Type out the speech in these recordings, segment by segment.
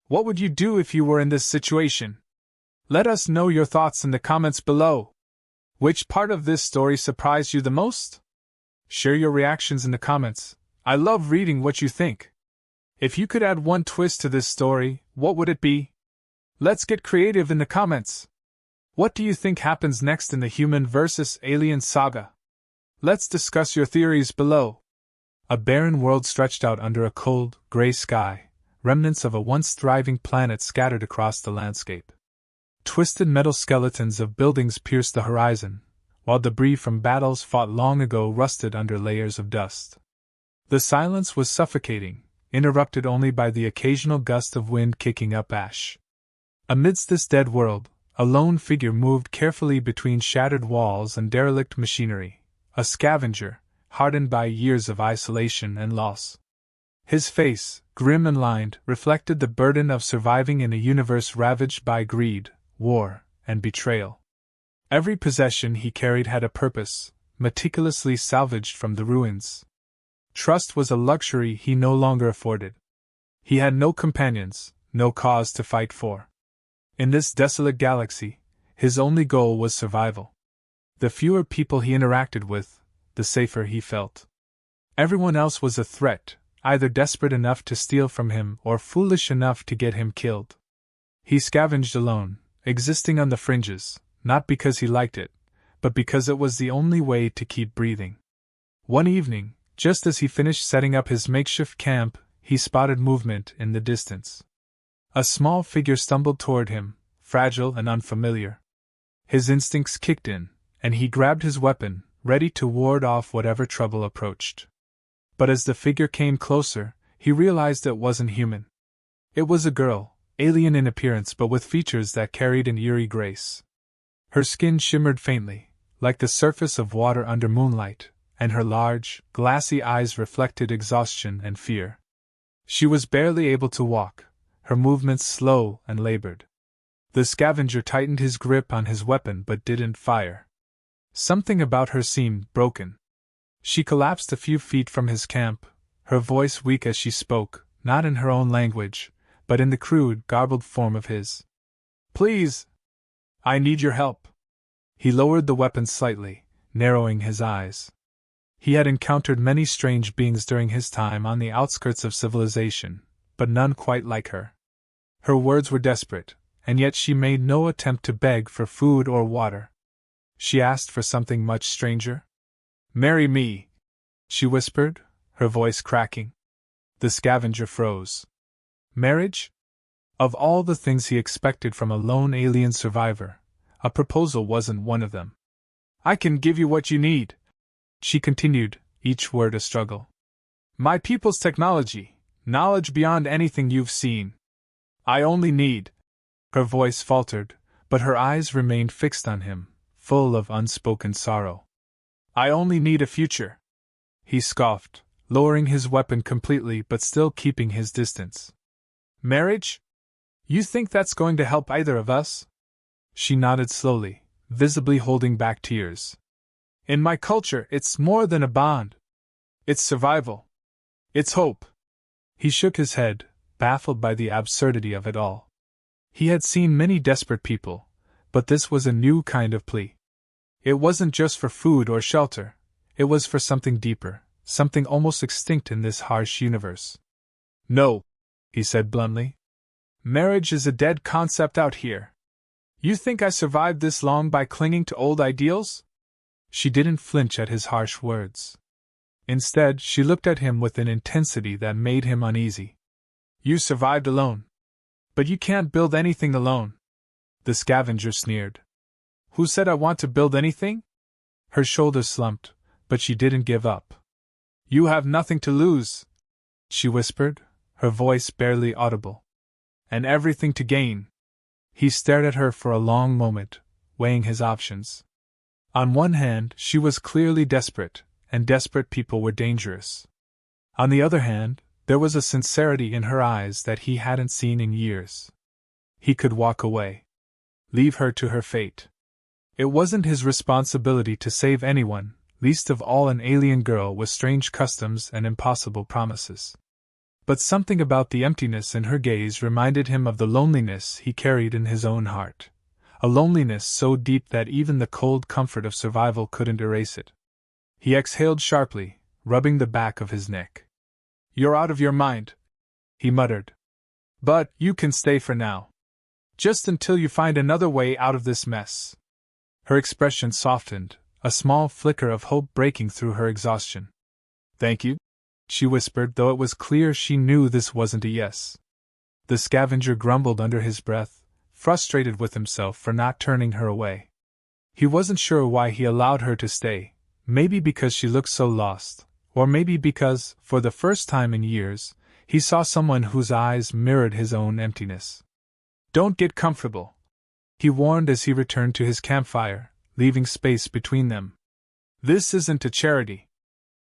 What would you do if you were in this situation? Let us know your thoughts in the comments below. Which part of this story surprised you the most? Share your reactions in the comments. I love reading what you think. If you could add one twist to this story, what would it be? Let's get creative in the comments. What do you think happens next in the human versus alien saga? Let's discuss your theories below. A barren world stretched out under a cold, gray sky, remnants of a once thriving planet scattered across the landscape. Twisted metal skeletons of buildings pierced the horizon, while debris from battles fought long ago rusted under layers of dust. The silence was suffocating, interrupted only by the occasional gust of wind kicking up ash. Amidst this dead world, a lone figure moved carefully between shattered walls and derelict machinery, a scavenger, hardened by years of isolation and loss. His face, grim and lined, reflected the burden of surviving in a universe ravaged by greed, war, and betrayal. Every possession he carried had a purpose, meticulously salvaged from the ruins. Trust was a luxury he no longer afforded. He had no companions, no cause to fight for. In this desolate galaxy, his only goal was survival. The fewer people he interacted with, the safer he felt. Everyone else was a threat, either desperate enough to steal from him or foolish enough to get him killed. He scavenged alone, existing on the fringes, not because he liked it, but because it was the only way to keep breathing. One evening, just as he finished setting up his makeshift camp, he spotted movement in the distance. A small figure stumbled toward him, fragile and unfamiliar. His instincts kicked in, and he grabbed his weapon, ready to ward off whatever trouble approached. But as the figure came closer, he realized it wasn't human. It was a girl, alien in appearance but with features that carried an eerie grace. Her skin shimmered faintly, like the surface of water under moonlight, and her large, glassy eyes reflected exhaustion and fear. She was barely able to walk, her movements slow and labored. The scavenger tightened his grip on his weapon but didn't fire. Something about her seemed broken. She collapsed a few feet from his camp, her voice weak as she spoke, not in her own language, but in the crude, garbled form of his. "Please! I need your help." He lowered the weapon slightly, narrowing his eyes. He had encountered many strange beings during his time on the outskirts of civilization, but none quite like her. Her words were desperate, and yet she made no attempt to beg for food or water. She asked for something much stranger. "Marry me," she whispered, her voice cracking. The scavenger froze. Marriage? Of all the things he expected from a lone alien survivor, a proposal wasn't one of them. "I can give you what you need," she continued, each word a struggle. "My people's technology, knowledge beyond anything you've seen. I only need—" Her voice faltered, but her eyes remained fixed on him, full of unspoken sorrow. "I only need a future," he scoffed, lowering his weapon completely but still keeping his distance. "Marriage? You think that's going to help either of us?" She nodded slowly, visibly holding back tears. "In my culture, it's more than a bond. It's survival. It's hope." He shook his head, baffled by the absurdity of it all. He had seen many desperate people, but this was a new kind of plea. It wasn't just for food or shelter, it was for something deeper, something almost extinct in this harsh universe. "No," he said bluntly. "Marriage is a dead concept out here. You think I survived this long by clinging to old ideals?" She didn't flinch at his harsh words. Instead, she looked at him with an intensity that made him uneasy. "You survived alone. But you can't build anything alone." The scavenger sneered. "Who said I want to build anything?" Her shoulders slumped, but she didn't give up. "You have nothing to lose," she whispered, her voice barely audible. "And everything to gain." He stared at her for a long moment, weighing his options. On one hand, she was clearly desperate, and desperate people were dangerous. On the other hand, there was a sincerity in her eyes that he hadn't seen in years. He could walk away. Leave her to her fate. It wasn't his responsibility to save anyone, least of all an alien girl with strange customs and impossible promises. But something about the emptiness in her gaze reminded him of the loneliness he carried in his own heart. A loneliness so deep that even the cold comfort of survival couldn't erase it. He exhaled sharply, rubbing the back of his neck. "You're out of your mind," he muttered. "But you can stay for now. Just until you find another way out of this mess." Her expression softened, a small flicker of hope breaking through her exhaustion. "Thank you," she whispered, though it was clear she knew this wasn't a yes. The scavenger grumbled under his breath, frustrated with himself for not turning her away. He wasn't sure why he allowed her to stay, maybe because she looked so lost, or maybe because, for the first time in years, he saw someone whose eyes mirrored his own emptiness. "Don't get comfortable," he warned as he returned to his campfire, leaving space between them. "This isn't a charity."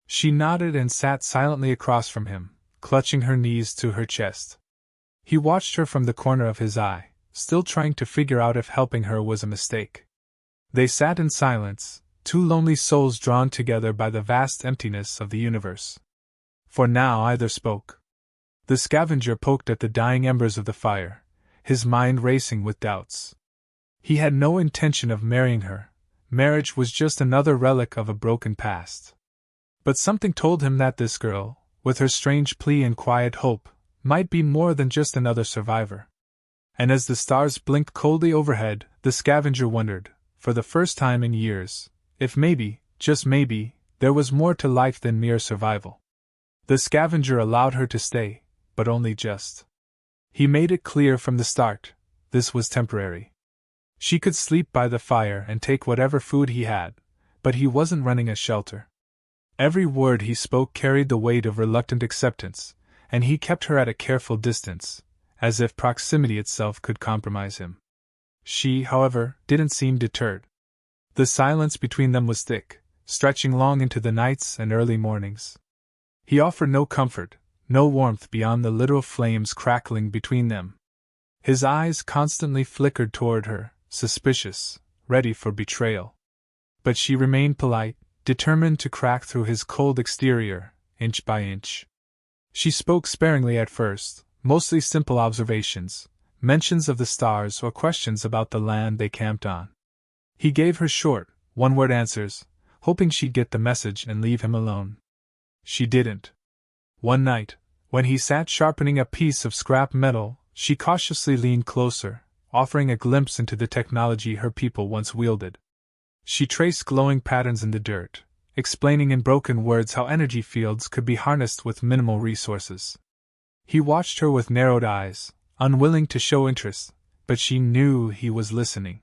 She nodded and sat silently across from him, clutching her knees to her chest. He watched her from the corner of his eye, still trying to figure out if helping her was a mistake. They sat in silence, two lonely souls drawn together by the vast emptiness of the universe. For now either spoke. The scavenger poked at the dying embers of the fire, his mind racing with doubts. He had no intention of marrying her. Marriage was just another relic of a broken past. But something told him that this girl, with her strange plea and quiet hope, might be more than just another survivor. And as the stars blinked coldly overhead, the scavenger wondered, for the first time in years, if maybe, just maybe, there was more to life than mere survival. The scavenger allowed her to stay, but only just. He made it clear from the start, this was temporary. She could sleep by the fire and take whatever food he had, but he wasn't running a shelter. Every word he spoke carried the weight of reluctant acceptance, and he kept her at a careful distance, as if proximity itself could compromise him. She, however, didn't seem deterred. The silence between them was thick, stretching long into the nights and early mornings. He offered no comfort, no warmth beyond the little flames crackling between them. His eyes constantly flickered toward her, suspicious, ready for betrayal. But she remained polite, determined to crack through his cold exterior, inch by inch. She spoke sparingly at first, mostly simple observations, mentions of the stars or questions about the land they camped on. He gave her short, one-word answers, hoping she'd get the message and leave him alone. She didn't. One night, when he sat sharpening a piece of scrap metal, she cautiously leaned closer, offering a glimpse into the technology her people once wielded. She traced glowing patterns in the dirt, explaining in broken words how energy fields could be harnessed with minimal resources. He watched her with narrowed eyes, unwilling to show interest, but she knew he was listening.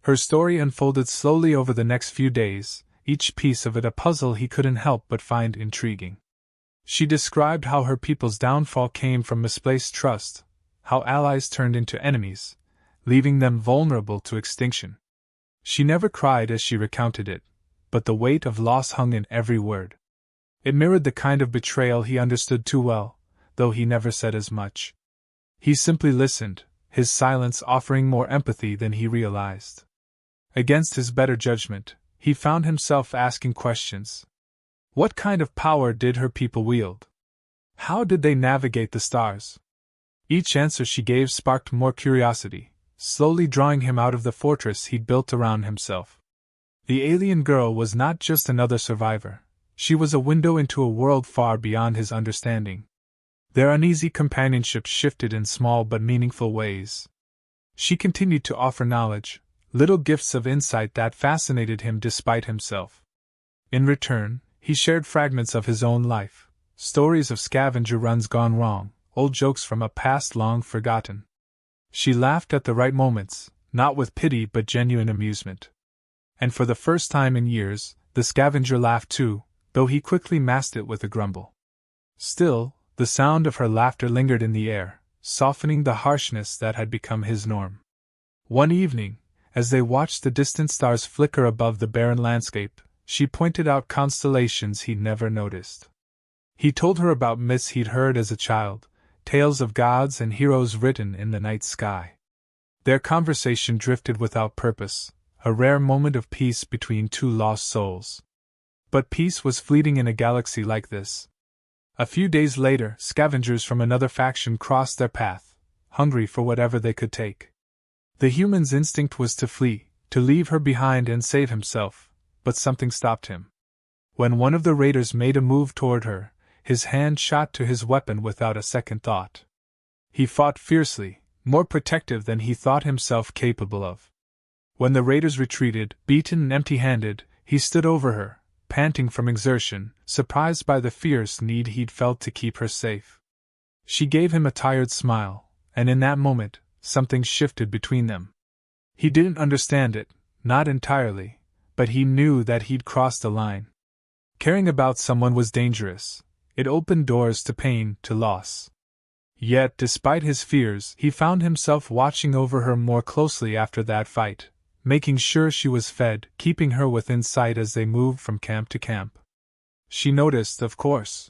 Her story unfolded slowly over the next few days, each piece of it a puzzle he couldn't help but find intriguing. She described how her people's downfall came from misplaced trust, how allies turned into enemies, leaving them vulnerable to extinction. She never cried as she recounted it, but the weight of loss hung in every word. It mirrored the kind of betrayal he understood too well, though he never said as much. He simply listened, his silence offering more empathy than he realized. Against his better judgment, he found himself asking questions. What kind of power did her people wield? How did they navigate the stars? Each answer she gave sparked more curiosity, slowly drawing him out of the fortress he'd built around himself. The alien girl was not just another survivor, she was a window into a world far beyond his understanding. Their uneasy companionship shifted in small but meaningful ways. She continued to offer knowledge, little gifts of insight that fascinated him despite himself. In return, he shared fragments of his own life, stories of scavenger runs gone wrong, old jokes from a past long forgotten. She laughed at the right moments, not with pity but genuine amusement. And for the first time in years, the scavenger laughed too, though he quickly masked it with a grumble. Still, the sound of her laughter lingered in the air, softening the harshness that had become his norm. One evening, as they watched the distant stars flicker above the barren landscape, she pointed out constellations he'd never noticed. He told her about myths he'd heard as a child, tales of gods and heroes written in the night sky. Their conversation drifted without purpose, a rare moment of peace between two lost souls. But peace was fleeting in a galaxy like this. A few days later, scavengers from another faction crossed their path, hungry for whatever they could take. The human's instinct was to flee, to leave her behind and save himself, but something stopped him. When one of the raiders made a move toward her, his hand shot to his weapon without a second thought. He fought fiercely, more protective than he thought himself capable of. When the raiders retreated, beaten and empty-handed, he stood over her, panting from exertion, surprised by the fierce need he'd felt to keep her safe. She gave him a tired smile, and in that moment, something shifted between them. He didn't understand it, not entirely, but he knew that he'd crossed a line. Caring about someone was dangerous. It opened doors to pain, to loss. Yet, despite his fears, he found himself watching over her more closely after that fight, making sure she was fed, keeping her within sight as they moved from camp to camp. She noticed, of course.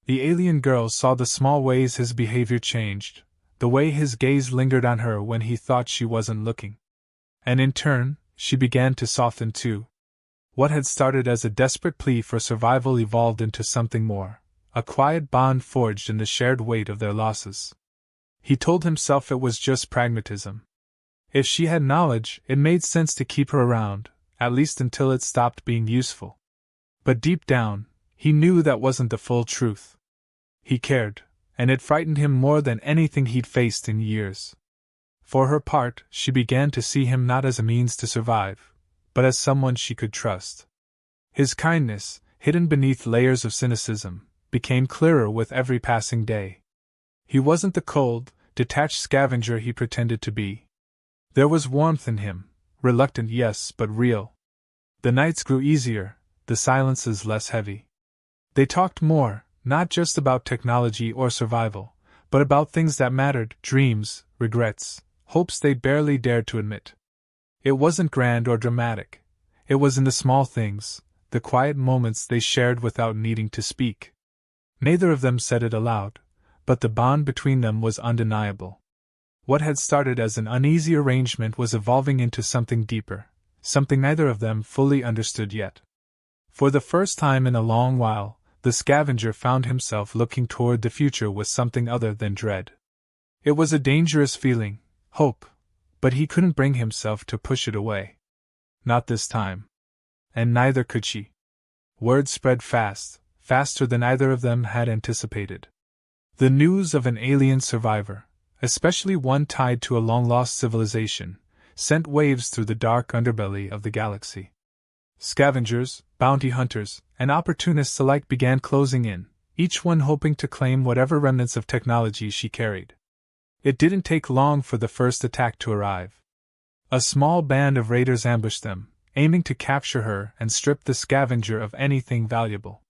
The alien girl saw the small ways his behavior changed, the way his gaze lingered on her when he thought she wasn't looking. And in turn, she began to soften too. What had started as a desperate plea for survival evolved into something more, a quiet bond forged in the shared weight of their losses. He told himself it was just pragmatism. If she had knowledge, it made sense to keep her around, at least until it stopped being useful. But deep down, he knew that wasn't the full truth. He cared, and it frightened him more than anything he'd faced in years. For her part, she began to see him not as a means to survive, but as someone she could trust. His kindness, hidden beneath layers of cynicism, became clearer with every passing day. He wasn't the cold, detached scavenger he pretended to be. There was warmth in him, reluctant yes, but real. The nights grew easier, the silences less heavy. They talked more, not just about technology or survival, but about things that mattered, dreams, regrets, hopes they barely dared to admit. It wasn't grand or dramatic. It was in the small things, the quiet moments they shared without needing to speak. Neither of them said it aloud, but the bond between them was undeniable. What had started as an uneasy arrangement was evolving into something deeper, something neither of them fully understood yet. For the first time in a long while, the scavenger found himself looking toward the future with something other than dread. It was a dangerous feeling, hope, but he couldn't bring himself to push it away. Not this time. And neither could she. Word spread fast, faster than either of them had anticipated. The news of an alien survivor, especially one tied to a long-lost civilization, sent waves through the dark underbelly of the galaxy. Scavengers, bounty hunters, and opportunists alike began closing in, each one hoping to claim whatever remnants of technology she carried. It didn't take long for the first attack to arrive. A small band of raiders ambushed them, aiming to capture her and strip the scavenger of anything valuable.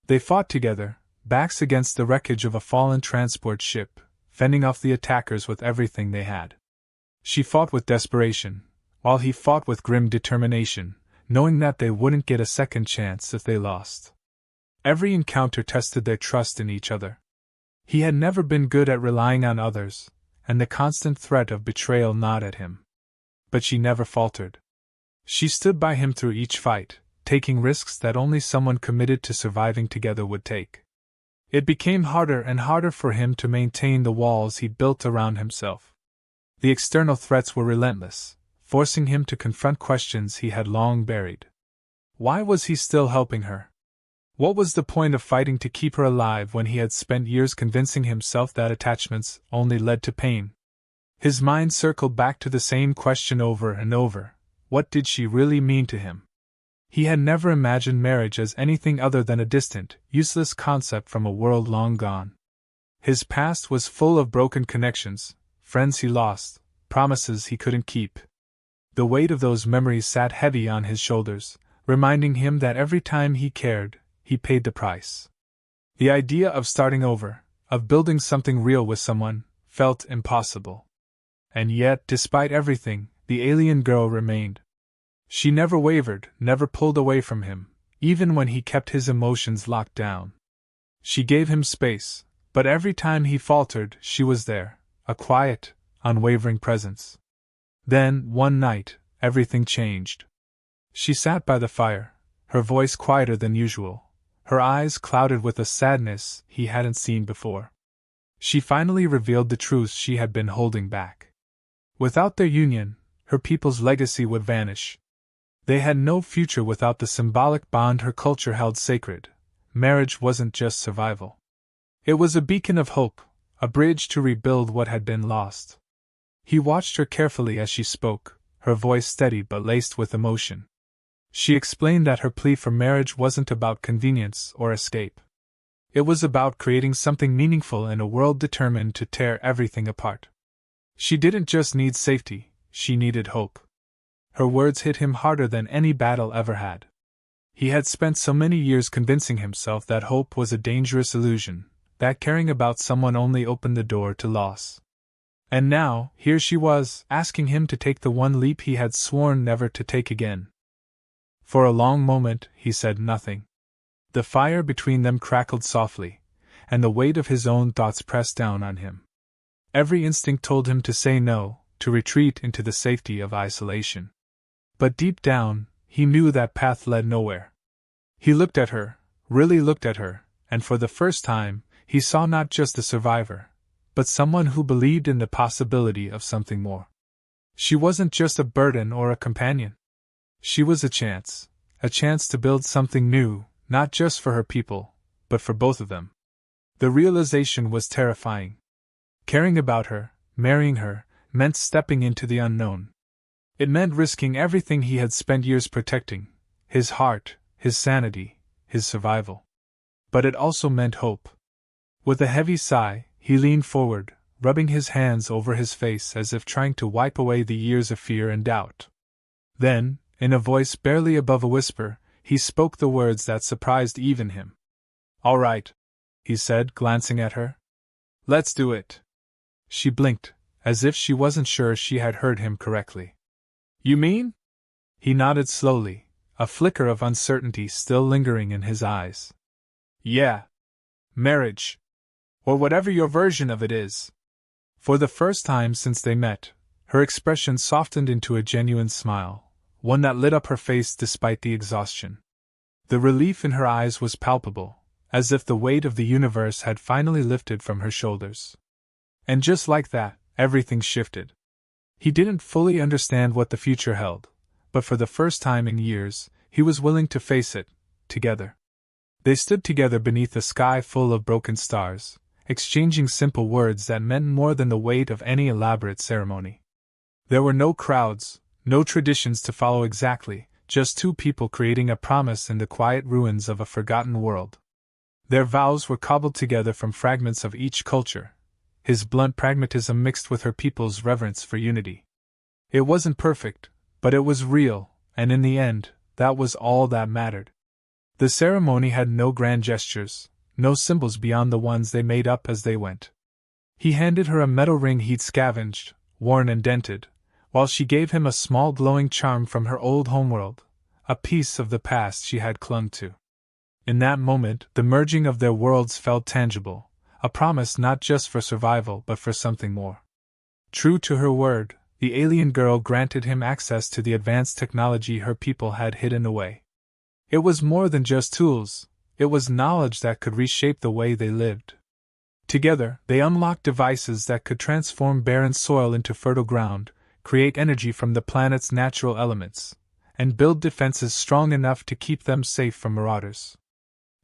They fought together, backs against the wreckage of a fallen transport ship, fending off the attackers with everything they had. She fought with desperation, while he fought with grim determination, knowing that they wouldn't get a second chance if they lost. Every encounter tested their trust in each other. He had never been good at relying on others, and the constant threat of betrayal gnawed at him. But she never faltered. She stood by him through each fight, taking risks that only someone committed to surviving together would take. It became harder and harder for him to maintain the walls he'd built around himself. The external threats were relentless, forcing him to confront questions he had long buried. Why was he still helping her? What was the point of fighting to keep her alive when he had spent years convincing himself that attachments only led to pain? His mind circled back to the same question over and over. What did she really mean to him? He had never imagined marriage as anything other than a distant, useless concept from a world long gone. His past was full of broken connections, friends he lost, promises he couldn't keep. The weight of those memories sat heavy on his shoulders, reminding him that every time he cared, he paid the price. The idea of starting over, of building something real with someone, felt impossible. And yet, despite everything, the alien girl remained. She never wavered, never pulled away from him, even when he kept his emotions locked down. She gave him space, but every time he faltered, she was there, a quiet, unwavering presence. Then, one night, everything changed. She sat by the fire, her voice quieter than usual, her eyes clouded with a sadness he hadn't seen before. She finally revealed the truth she had been holding back. Without their union, her people's legacy would vanish. They had no future without the symbolic bond her culture held sacred. Marriage wasn't just survival. It was a beacon of hope, a bridge to rebuild what had been lost. He watched her carefully as she spoke, her voice steady but laced with emotion. She explained that her plea for marriage wasn't about convenience or escape. It was about creating something meaningful in a world determined to tear everything apart. She didn't just need safety, she needed hope. Her words hit him harder than any battle ever had. He had spent so many years convincing himself that hope was a dangerous illusion, that caring about someone only opened the door to loss. And now, here she was, asking him to take the one leap he had sworn never to take again. For a long moment, he said nothing. The fire between them crackled softly, and the weight of his own thoughts pressed down on him. Every instinct told him to say no, to retreat into the safety of isolation. But deep down, he knew that path led nowhere. He looked at her, really looked at her, and for the first time, he saw not just a survivor, but someone who believed in the possibility of something more. She wasn't just a burden or a companion. She was a chance to build something new, not just for her people, but for both of them. The realization was terrifying. Caring about her, marrying her, meant stepping into the unknown. It meant risking everything he had spent years protecting, his heart, his sanity, his survival. But it also meant hope. With a heavy sigh, he leaned forward, rubbing his hands over his face as if trying to wipe away the years of fear and doubt. Then, in a voice barely above a whisper, he spoke the words that surprised even him. "All right," he said, glancing at her. "Let's do it." She blinked, as if she wasn't sure she had heard him correctly. "You mean?" He nodded slowly, a flicker of uncertainty still lingering in his eyes. "Yeah. Marriage. Or whatever your version of it is." For the first time since they met, her expression softened into a genuine smile, one that lit up her face despite the exhaustion. The relief in her eyes was palpable, as if the weight of the universe had finally lifted from her shoulders. And just like that, everything shifted. He didn't fully understand what the future held, but for the first time in years, he was willing to face it, together. They stood together beneath a sky full of broken stars, exchanging simple words that meant more than the weight of any elaborate ceremony. There were no crowds, no traditions to follow exactly, just two people creating a promise in the quiet ruins of a forgotten world. Their vows were cobbled together from fragments of each culture, his blunt pragmatism mixed with her people's reverence for unity. It wasn't perfect, but it was real, and in the end, that was all that mattered. The ceremony had no grand gestures, no symbols beyond the ones they made up as they went. He handed her a metal ring he'd scavenged, worn and dented, while she gave him a small glowing charm from her old homeworld, a piece of the past she had clung to. In that moment, the merging of their worlds felt tangible, a promise not just for survival but for something more. True to her word, the alien girl granted him access to the advanced technology her people had hidden away. It was more than just tools, it was knowledge that could reshape the way they lived. Together, they unlocked devices that could transform barren soil into fertile ground, create energy from the planet's natural elements, and build defenses strong enough to keep them safe from marauders.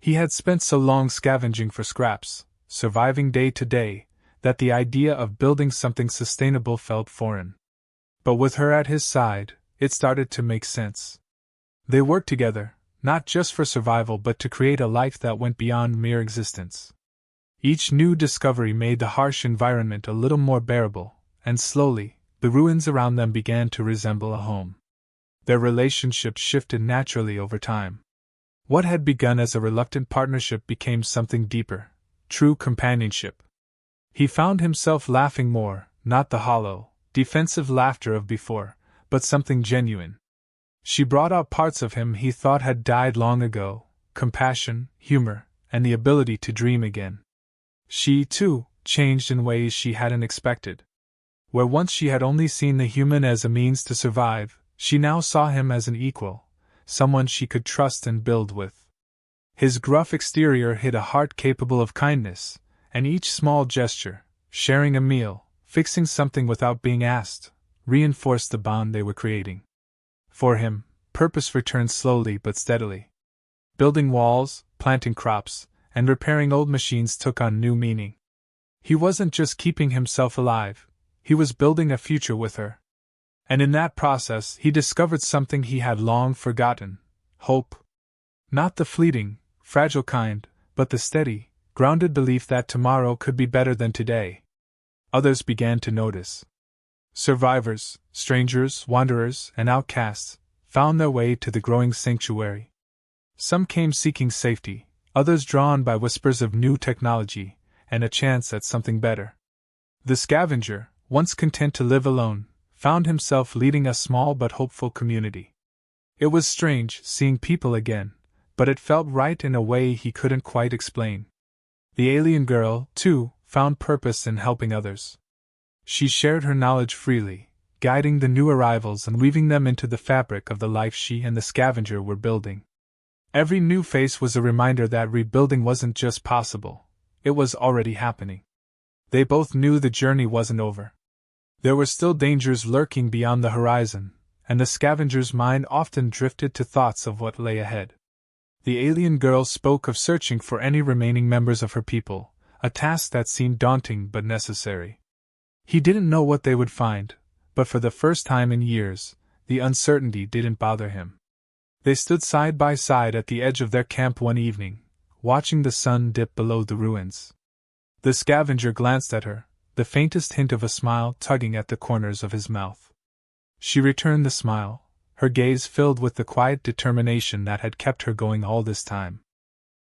He had spent so long scavenging for scraps, surviving day to day, that the idea of building something sustainable felt foreign. But with her at his side, it started to make sense. They worked together, not just for survival but to create a life that went beyond mere existence. Each new discovery made the harsh environment a little more bearable, and slowly, the ruins around them began to resemble a home. Their relationship shifted naturally over time. What had begun as a reluctant partnership became something deeper, true companionship. He found himself laughing more, not the hollow, defensive laughter of before, but something genuine. She brought out parts of him he thought had died long ago, compassion, humor, and the ability to dream again. She, too, changed in ways she hadn't expected. Where once she had only seen the human as a means to survive, she now saw him as an equal, someone she could trust and build with. His gruff exterior hid a heart capable of kindness, and each small gesture, sharing a meal, fixing something without being asked, reinforced the bond they were creating. For him, purpose returned slowly but steadily. Building walls, planting crops, and repairing old machines took on new meaning. He wasn't just keeping himself alive, he was building a future with her. And in that process he discovered something he had long forgotten: hope. Not the fleeting, fragile kind, but the steady, grounded belief that tomorrow could be better than today. Others began to notice. Survivors, strangers, wanderers, and outcasts found their way to the growing sanctuary. Some came seeking safety, others drawn by whispers of new technology and a chance at something better. The scavenger, once content to live alone, found himself leading a small but hopeful community. It was strange seeing people again, but it felt right in a way he couldn't quite explain. The alien girl, too, found purpose in helping others. She shared her knowledge freely, guiding the new arrivals and weaving them into the fabric of the life she and the scavenger were building. Every new face was a reminder that rebuilding wasn't just possible, it was already happening. They both knew the journey wasn't over. There were still dangers lurking beyond the horizon, and the scavenger's mind often drifted to thoughts of what lay ahead. The alien girl spoke of searching for any remaining members of her people, a task that seemed daunting but necessary. He didn't know what they would find, but for the first time in years, the uncertainty didn't bother him. They stood side by side at the edge of their camp one evening, watching the sun dip below the ruins. The scavenger glanced at her, the faintest hint of a smile tugging at the corners of his mouth. She returned the smile, her gaze filled with the quiet determination that had kept her going all this time.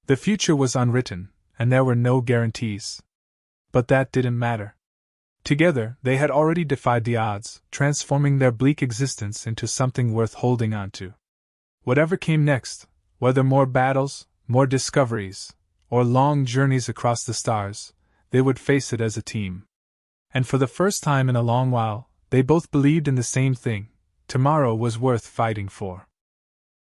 The future was unwritten, and there were no guarantees. But that didn't matter. Together, they had already defied the odds, transforming their bleak existence into something worth holding on to. Whatever came next, whether more battles, more discoveries, or long journeys across the stars, they would face it as a team. And for the first time in a long while, they both believed in the same thing: tomorrow was worth fighting for.